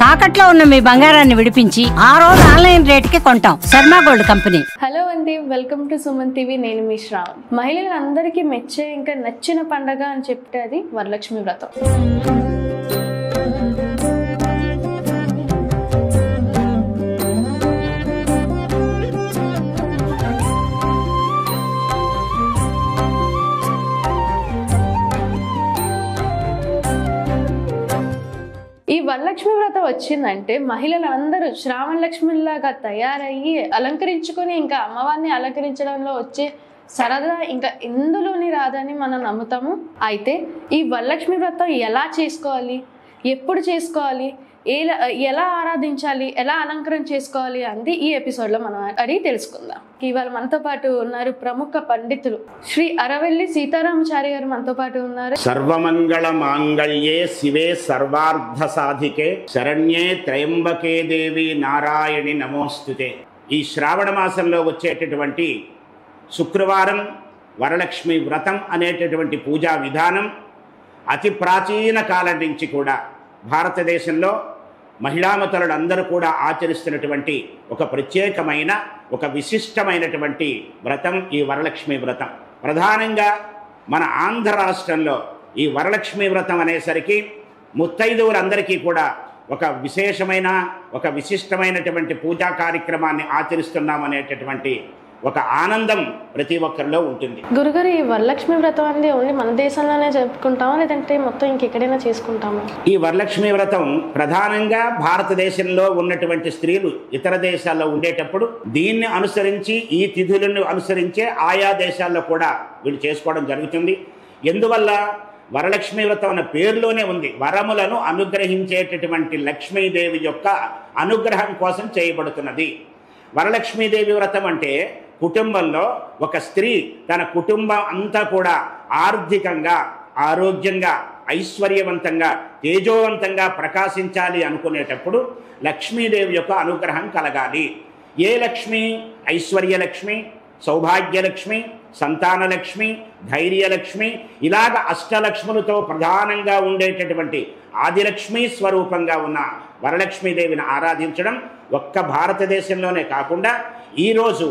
తాకట్లో ఉన్న మీ బంగారాన్ని విడిపించి ఆ రోజు ఆన్లైన్ రేటుకి కొంటాం. Sharma gold company. హలో అండి, వెల్కమ్ టు సుమన్ టీవీ. నేను మీ శ్రావణ్. మహిళలందరికీ మెచ్చే ఇంకా నచ్చిన పండగ అని చెప్తే అది వరలక్ష్మి వ్రతం. ఈ వరలక్ష్మి వ్రతం వచ్చిందంటే మహిళలందరూ శ్రావణ లక్ష్మిలాగా తయారయ్యి అలంకరించుకొని ఇంకా అమ్మవారిని అలంకరించడంలో వచ్చే సరదా ఇంకా ఎందులోని రాదని మనం నమ్ముతాము. అయితే ఈ వరలక్ష్మి వ్రతం ఎలా చేసుకోవాలి, ఎప్పుడు చేసుకోవాలి, ఎలా ఆరాధించాలి, ఎలా అలంకరణ చేసుకోవాలి అంది ఈ ఎపిసోడ్లో మనం అడిగి తెలుసుకుందాం. ఇవాళ మనతో పాటు ఉన్నారు ప్రముఖ పండితులు శ్రీ అరవెల్లి సీతారామచారి గారు మనతో పాటు ఉన్నారు. సర్వమంగళ మాంగళ్యే శివే సర్వార్థ సాధికే శరణ్యే త్రయంబకే దేవి నారాయణి నమోస్తుతే. ఈ శ్రావణ మాసంలో వచ్చేటటువంటి శుక్రవారం వరలక్ష్మి వ్రతం అనేటటువంటి పూజా విధానం అతి ప్రాచీన కాలం నుంచి కూడా భారతదేశంలో మహిళామతులందరూ కూడా ఆచరిస్తున్నటువంటి ఒక ప్రత్యేకమైన ఒక విశిష్టమైనటువంటి వ్రతం ఈ వరలక్ష్మి వ్రతం. ప్రధానంగా మన ఆంధ్ర రాష్ట్రంలో ఈ వరలక్ష్మి వ్రతం అనేసరికి ముత్తైదువులందరికీ కూడా ఒక విశేషమైన ఒక విశిష్టమైనటువంటి పూజా కార్యక్రమాన్ని ఆచరిస్తున్నాం అనేటటువంటి ఒక ఆనందం ప్రతి ఒక్కరిలో ఉంటుంది. గురుగారు, ఈ వరలక్ష్మి వ్రతం అనేది ఓన్లీ మన దేశంలోనే జరుపుకుంటామా లేదంటే మొత్తం ఇంకెక్కడైనా చేసుకుంటామా? ఈ వరలక్ష్మి వ్రతం ప్రధానంగా భారతదేశంలో ఉన్నటువంటి స్త్రీలు ఇతర దేశాల్లో ఉండేటప్పుడు దీన్ని అనుసరించి ఈ తిథులను అనుసరించే ఆయా దేశాల్లో కూడా వీళ్ళు చేసుకోవడం జరుగుతుంది. ఎందువల్ల వరలక్ష్మి వ్రతం అన్న పేరులోనే ఉంది, వరములను అనుగ్రహించేటటువంటి లక్ష్మీదేవి యొక్క అనుగ్రహం కోసం చేయబడుతున్నది. వరలక్ష్మీదేవి వ్రతం అంటే కుటుంబంలో ఒక స్త్రీ తన కుటుంబం అంతా కూడా ఆర్థికంగా, ఆరోగ్యంగా, ఐశ్వర్యవంతంగా, తేజోవంతంగా ప్రకాశించాలి అనుకునేటప్పుడు లక్ష్మీదేవి యొక్క అనుగ్రహం కలగాలి. ఏ లక్ష్మి? ఐశ్వర్యలక్ష్మి, సౌభాగ్యలక్ష్మి, సంతానలక్ష్మి, ధైర్యలక్ష్మి, ఇలాగ అష్టలక్ష్ములతో ప్రధానంగా ఉండేటటువంటి ఆదిలక్ష్మి స్వరూపంగా ఉన్న వరలక్ష్మీదేవిని ఆరాధించడం ఒక్క భారతదేశంలోనే కాకుండా ఈరోజు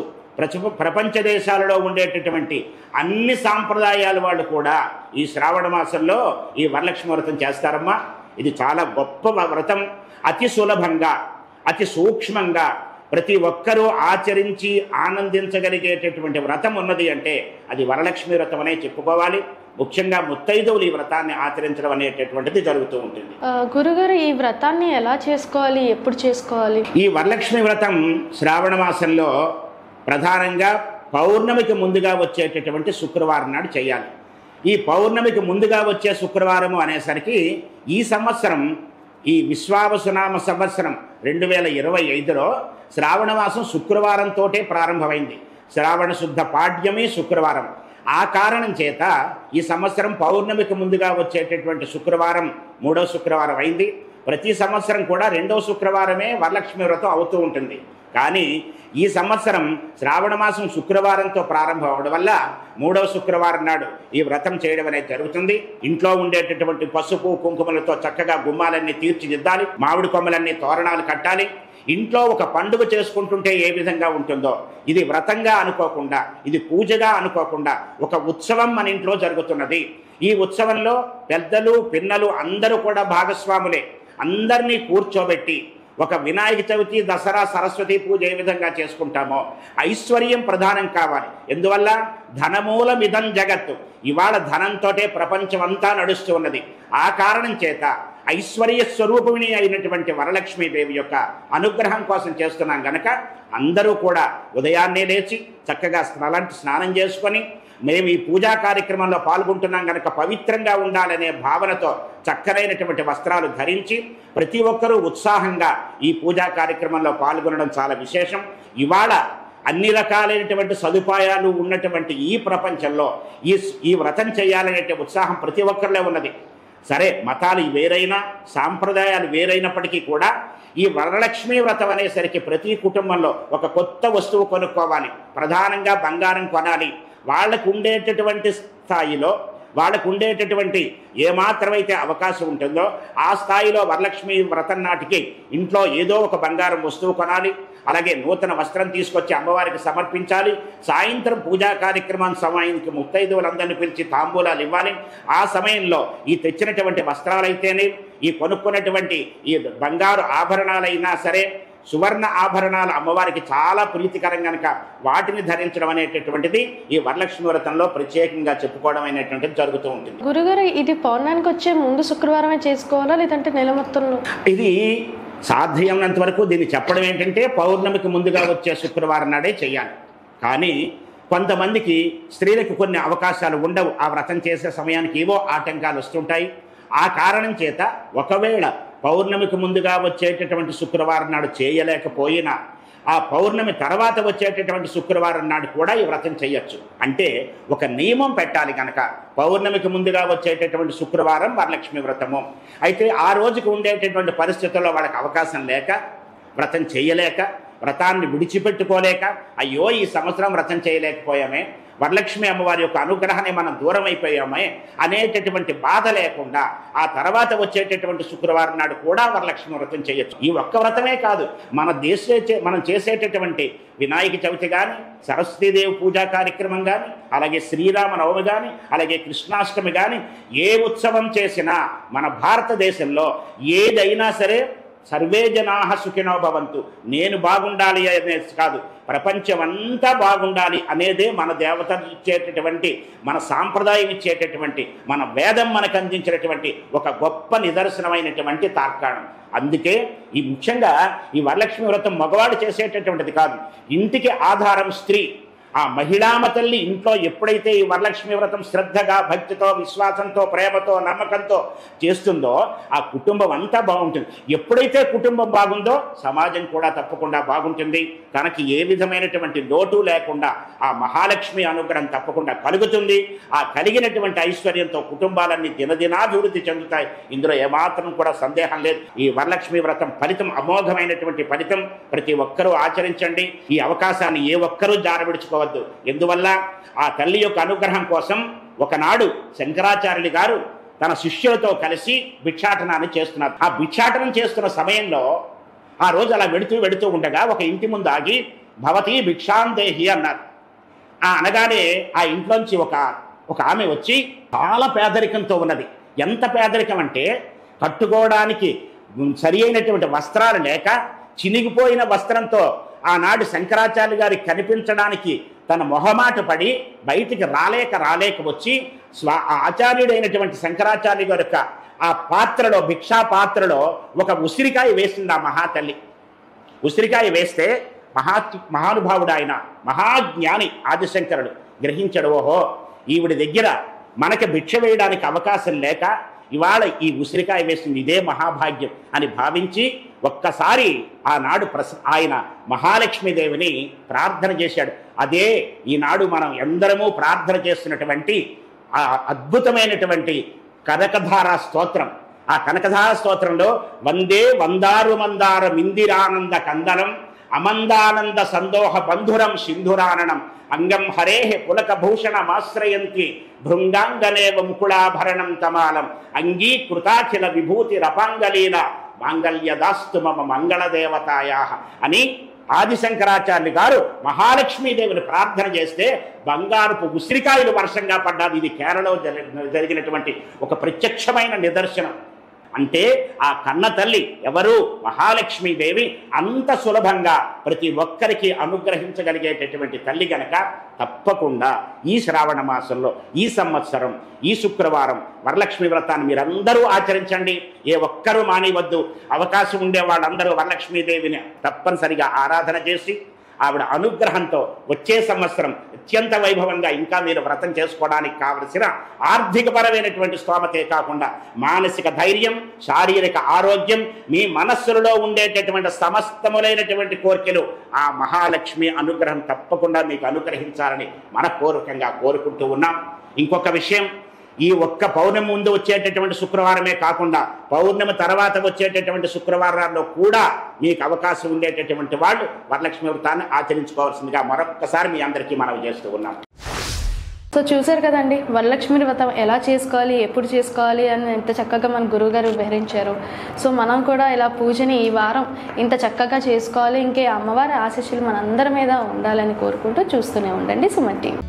ప్రపంచ దేశాలలో ఉండేటటువంటి అన్ని సాంప్రదాయాల వాళ్ళు కూడా ఈ శ్రావణ మాసంలో ఈ వరలక్ష్మి వ్రతం చేస్తారమ్మా. ఇది చాలా గొప్ప వ్రతం. అతి సులభంగా, అతి సూక్ష్మంగా ప్రతి ఒక్కరూ ఆచరించి ఆనందించగలిగేటటువంటి వ్రతం ఉన్నది అంటే అది వరలక్ష్మి వ్రతం అనే చెప్పుకోవాలి. ముఖ్యంగా ముత్తైదువులు ఈ వ్రతాన్ని ఆచరించడం అనేటటువంటిది జరుగుతూ ఉంటుంది. గురుగారు, ఈ వ్రతాన్ని ఎలా చేసుకోవాలి, ఎప్పుడు చేసుకోవాలి? ఈ వరలక్ష్మి వ్రతం శ్రావణ మాసంలో ప్రధానంగా పౌర్ణమికి ముందుగా వచ్చేటటువంటి శుక్రవారం నాడు చేయాలి. ఈ పౌర్ణమికి ముందుగా వచ్చే శుక్రవారము అనేసరికి ఈ సంవత్సరం ఈ విశ్వావసునామ సంవత్సరం 2025లో శ్రావణ మాసం శుక్రవారంతో ప్రారంభమైంది. శ్రావణ శుద్ధ పాడ్యమి శుక్రవారం. ఆ కారణం చేత ఈ సంవత్సరం పౌర్ణమికి ముందుగా వచ్చేటటువంటి శుక్రవారం 3వ శుక్రవారం అయింది. ప్రతి సంవత్సరం కూడా 2వ శుక్రవారమే వరలక్ష్మి వ్రతం అవుతూ ఉంటుంది. కానీ ఈ సంవత్సరం శ్రావణ మాసం శుక్రవారంతో ప్రారంభం అవడం వల్ల 3వ శుక్రవారం నాడు ఈ వ్రతం చేయడం అనేది జరుగుతుంది. ఇంట్లో ఉండేటటువంటి పసుపు కుంకుమలతో చక్కగా గుమ్మాలన్నీ తీర్చిదిద్దాలి, మామిడి కొమ్మలన్నీ తోరణాలు కట్టాలి. ఇంట్లో ఒక పండుగ చేసుకుంటుంటే ఏ విధంగా ఉంటుందో ఇది వ్రతంగా అనుకోకుండా, ఇది పూజగా అనుకోకుండా ఒక ఉత్సవం మన ఇంట్లో జరుగుతున్నది. ఈ ఉత్సవంలో పెద్దలు పిన్నలు అందరూ కూడా భాగస్వాములే. అందరినీ కూర్చోబెట్టి ఒక వినాయక చవితి, దసరా, సరస్వతి పూజ ఏ విధంగా చేసుకుంటామో ఐశ్వర్యం ప్రధానం కావాలి. ఎందువల్ల ధనమూలమిదం జగత్తు, ఇవాళ ధనంతోటే ప్రపంచం అంతా నడుస్తూ ఉన్నది. ఆ కారణం చేత ఐశ్వర్య స్వరూపిణి అయినటువంటి వరలక్ష్మీదేవి యొక్క అనుగ్రహం కోసం చేస్తున్నాం గనక అందరూ కూడా ఉదయాన్నే లేచి చక్కగా స్నానం చేసుకొని మేము ఈ పూజా కార్యక్రమంలో పాల్గొంటున్నాం కనుక పవిత్రంగా ఉండాలనే భావనతో చక్కనైనటువంటి వస్త్రాలు ధరించి ప్రతి ఒక్కరూ ఉత్సాహంగా ఈ పూజా కార్యక్రమంలో పాల్గొనడం చాలా విశేషం. ఇవాళ అన్ని రకాలైనటువంటి సదుపాయాలు ఉన్నటువంటి ఈ ప్రపంచంలో ఈ వ్రతం చేయాలనే ఉత్సాహం ప్రతి ఒక్కరిలో ఉన్నది. సరే, మతాలు వేరైనా, సాంప్రదాయాలు వేరైనప్పటికీ కూడా ఈ వరలక్ష్మి వ్రతం అనేసరికి ప్రతి కుటుంబంలో ఒక కొత్త వస్తువు కొనుక్కోవాలి. ప్రధానంగా బంగారం కొనాలి. వాళ్ళకు ఉండేటటువంటి స్థాయిలో వాళ్ళకు ఉండేటటువంటి ఏమాత్రమైతే అవకాశం ఉంటుందో ఆ స్థాయిలో వరలక్ష్మి వ్రతం నాటికి ఇంట్లో ఏదో ఒక బంగారం వస్తువు కొనాలి, అలాగే నూతన వస్త్రం తీసుకొచ్చి అమ్మవారికి సమర్పించాలి. సాయంత్రం పూజా కార్యక్రమం సమయానికి ముత్తైదువులందరినీ పిలిచి తాంబూలాలు ఇవ్వాలి. ఆ సమయంలో ఈ తెచ్చినటువంటి వస్త్రాలైతేనే, ఈ కొనుక్కున్నటువంటి ఈ బంగారు ఆభరణాలైనా సరే, సువర్ణ ఆభరణాలు అమ్మవారికి చాలా ప్రీతికరం కనుక వాటిని ధరించడం అనేటటువంటిది ఈ వరలక్ష్మి వ్రతంలో ప్రత్యేకంగా చెప్పుకోవడం అనేటువంటిది జరుగుతూ ఉంటుంది. గురుగారు, ఇది పౌర్ణానికి వచ్చే ముందు శుక్రవారమే చేసుకోవాలా లేదంటే నెల మొత్తంలో? ఇది సాధ్యమైనంత వరకు దీన్ని చెప్పడం ఏంటంటే పౌర్ణమికి ముందుగా వచ్చే శుక్రవారం నాడే చేయాలి. కానీ కొంతమందికి స్త్రీలకు కొన్ని అవకాశాలు ఉండవు. ఆ వ్రతం చేసే సమయానికి ఏవో ఆటంకాలు వస్తుంటాయి. ఆ కారణం చేత ఒకవేళ పౌర్ణమికి ముందుగా వచ్చేటటువంటి శుక్రవారం నాడు చేయలేకపోయినా ఆ పౌర్ణమి తర్వాత వచ్చేటటువంటి శుక్రవారం నాడు కూడా ఈ వ్రతం చేయొచ్చు. అంటే ఒక నియమం పెట్టాలి కనుక పౌర్ణమికి ముందుగా వచ్చేటటువంటి శుక్రవారం వరలక్ష్మి వ్రతము. అయితే ఆ రోజుకు ఉండేటటువంటి పరిస్థితుల్లో వాళ్ళకి అవకాశం లేక, వ్రతం చేయలేక, వ్రతాన్ని విడిచిపెట్టుకోలేక, అయ్యో ఈ సంవత్సరం వ్రతం చేయలేకపోయామే, వరలక్ష్మి అమ్మవారి యొక్క అనుగ్రహాన్ని మనం దూరం అయిపోయామే అనేటటువంటి బాధ లేకుండా ఆ తర్వాత వచ్చేటటువంటి శుక్రవారం నాడు కూడా వరలక్ష్మి వ్రతం చేయొచ్చు. ఈ ఒక్క వ్రతమే కాదు, మనం చేసేటటువంటి వినాయక చవితి కానీ, సరస్వతీదేవి పూజా కార్యక్రమం కానీ, అలాగే శ్రీరామ నవమి కానీ, అలాగే కృష్ణాష్టమి కానీ, ఏ ఉత్సవం చేసినా మన భారతదేశంలో ఏదైనా సరే సర్వే జనాః సుఖినో భవంతు, నేను బాగుండాలి అనేది కాదు, ప్రపంచమంతా బాగుండాలి అనేదే మన దేవతలు ఇచ్చేటటువంటి, మన సాంప్రదాయం ఇచ్చేటటువంటి, మన వేదం మనకు అందించినటువంటి ఒక గొప్ప నిదర్శనమైనటువంటి తార్కాణం. అందుకే ఈ ముఖ్యంగా ఈ వరలక్ష్మి వ్రతం మగవాడు చేసేటటువంటిది కాదు, ఇంటికి ఆధారం స్త్రీ. ఆ మహిళామ తల్లి ఇంట్లో ఎప్పుడైతే ఈ వరలక్ష్మి వ్రతం శ్రద్ధగా, భక్తితో, విశ్వాసంతో, ప్రేమతో, నమ్మకంతో చేస్తుందో ఆ కుటుంబం అంతా బాగుంటుంది. ఎప్పుడైతే కుటుంబం బాగుందో సమాజం కూడా తప్పకుండా బాగుంటుంది. తనకి ఏ విధమైనటువంటి లోటు లేకుండా ఆ మహాలక్ష్మి అనుగ్రహం తప్పకుండా కలుగుతుంది. ఆ కలిగినటువంటి ఐశ్వర్యంతో కుటుంబాలన్నీ దినదినాభివృద్ధి చెందుతాయి. ఇందులో ఏమాత్రం కూడా సందేహం లేదు. ఈ వరలక్ష్మి వ్రతం ఫలితం అమోఘమైనటువంటి ఫలితం. ప్రతి ఒక్కరూ ఆచరించండి. ఈ అవకాశాన్ని ఏ ఒక్కరూ జారవిడుచుకోవద్దు. ఎందువల్ల ఆ తల్లి యొక్క అనుగ్రహం కోసం ఒకనాడు శంకరాచార్యులు గారు తన శిష్యులతో కలిసి భిక్షాటనాన్ని చేస్తున్నారు. ఆ భిక్షాటనం చేస్తున్న సమయంలో ఆ రోజు అలా వెడుతూ ఉండగా ఒక ఇంటి ముందు ఆగి భవతి భిక్షాందేహి అన్నారు. అనగానే ఆ ఇంట్లోంచి ఒక ఆమె వచ్చి చాలా పేదరికంతో ఉన్నది. ఎంత పేదరికం అంటే కట్టుకోవడానికి సరి అయినటువంటి వస్త్రాలు లేక చినిగిపోయిన వస్త్రంతో ఆనాడు శంకరాచార్య గారికి కనిపించడానికి తన మొహమాట పడి బయటికి రాలేక వచ్చి ఆచార్యుడైనటువంటి శంకరాచార్య గారి యొక్క ఆ పాత్రలో, భిక్షా పాత్రలో ఒక ఉసిరికాయ వేసింది ఆ మహాతల్లి. ఉసిరికాయ వేస్తే మహానుభావుడు ఆయన మహాజ్ఞాని ఆదిశంకరుడు గ్రహించడు, ఓహో ఈవిడి దగ్గర మనకి భిక్ష వేయడానికి అవకాశం లేక ఇవాళ ఈ ఉసిరికాయ వేసింది, ఇదే మహాభాగ్యం అని భావించి ఒక్కసారి ఆనాడు ఆయన మహాలక్ష్మీదేవిని ప్రార్థన చేశాడు. అదే ఈనాడు మనం ఎందరమూ ప్రార్థన చేస్తున్నటువంటి ఆ అద్భుతమైనటువంటి కనకధారా స్తోత్రం. ఆ కనకధారా స్తోత్రంలో వందే వందారు మందార మిందిరానంద కందనం అమందానంద సందోహ బంధురం సింధురాననం అంగం హరేహ పులకభూషణమాశ్రయంతి భృంగాంగనేవ ముకుళాభరణం తమాలం అంగీకృతాఖిల విభూతి రపాంగలీల మాంగళ్యదాస్తు మమ మంగళదేవతాయా అని ఆదిశంకరాచార్యులు గారు మహాలక్ష్మీదేవిని ప్రార్థన చేస్తే బంగారుపు ఉసిరికాయలు వర్షంగా పడ్డాది. ఇది కేరళలో జరిగినటువంటి ఒక ప్రత్యక్షమైన నిదర్శనం. అంటే ఆ కన్న తల్లి ఎవరు? మహాలక్ష్మీదేవి. అంత సులభంగా ప్రతి ఒక్కరికి అనుగ్రహించగలిగేటటువంటి తల్లి గనక తప్పకుండా ఈ శ్రావణ మాసంలో ఈ సంవత్సరం ఈ శుక్రవారం వరలక్ష్మి వ్రతాన్ని మీరందరూ ఆచరించండి. ఏ ఒక్కరూ మానేవద్దు. అవకాశం ఉండే వాళ్ళందరూ వరలక్ష్మీదేవిని తప్పనిసరిగా ఆరాధన చేసి ఆవిడ అనుగ్రహంతో వచ్చే సంవత్సరం అత్యంత వైభవంగా ఇంకా మీరు వ్రతం చేసుకోవడానికి కావలసిన ఆర్థికపరమైనటువంటి స్తోమతే కాకుండా మానసిక ధైర్యం, శారీరక ఆరోగ్యం, మీ మనస్సులో ఉండేటటువంటి సమస్తములైనటువంటి కోరికలు ఆ మహాలక్ష్మి అనుగ్రహం తప్పకుండా మీకు అనుగ్రహించాలని మనపూర్వకంగా కోరుకుంటూ ఉన్నాం. ఇంకొక విషయం, ఈ ఒక్క పౌర్ణమి ముందు వచ్చేటటువంటి శుక్రవారమే కాకుండా పౌర్ణమి తర్వాత వచ్చేటటువంటి శుక్రవారాల్లో కూడా మీకు అవకాశం ఉండేటటువంటి వాళ్ళు వరలక్ష్మి వ్రతాన్ని ఆచరించుకోవాల్సిందిగా మరొక్కసారి మీ అందరికీ మనవి చేస్తూ ఉన్నాం. సో చూసారు కదండి వరలక్ష్మి వ్రతం ఎలా చేసుకోవాలి, ఎప్పుడు చేసుకోవాలి అని ఎంత చక్కగా మన గురువుగారు వివరించారు. సో మనం కూడా ఇలా పూజని ఈ వారం ఇంత చక్కగా చేసుకోవాలి. ఇంకే అమ్మవారి ఆశీస్సులు మనందరి మీద ఉండాలని కోరుకుంటూ చూస్తూనే ఉండండి సుమన్ టీవీ.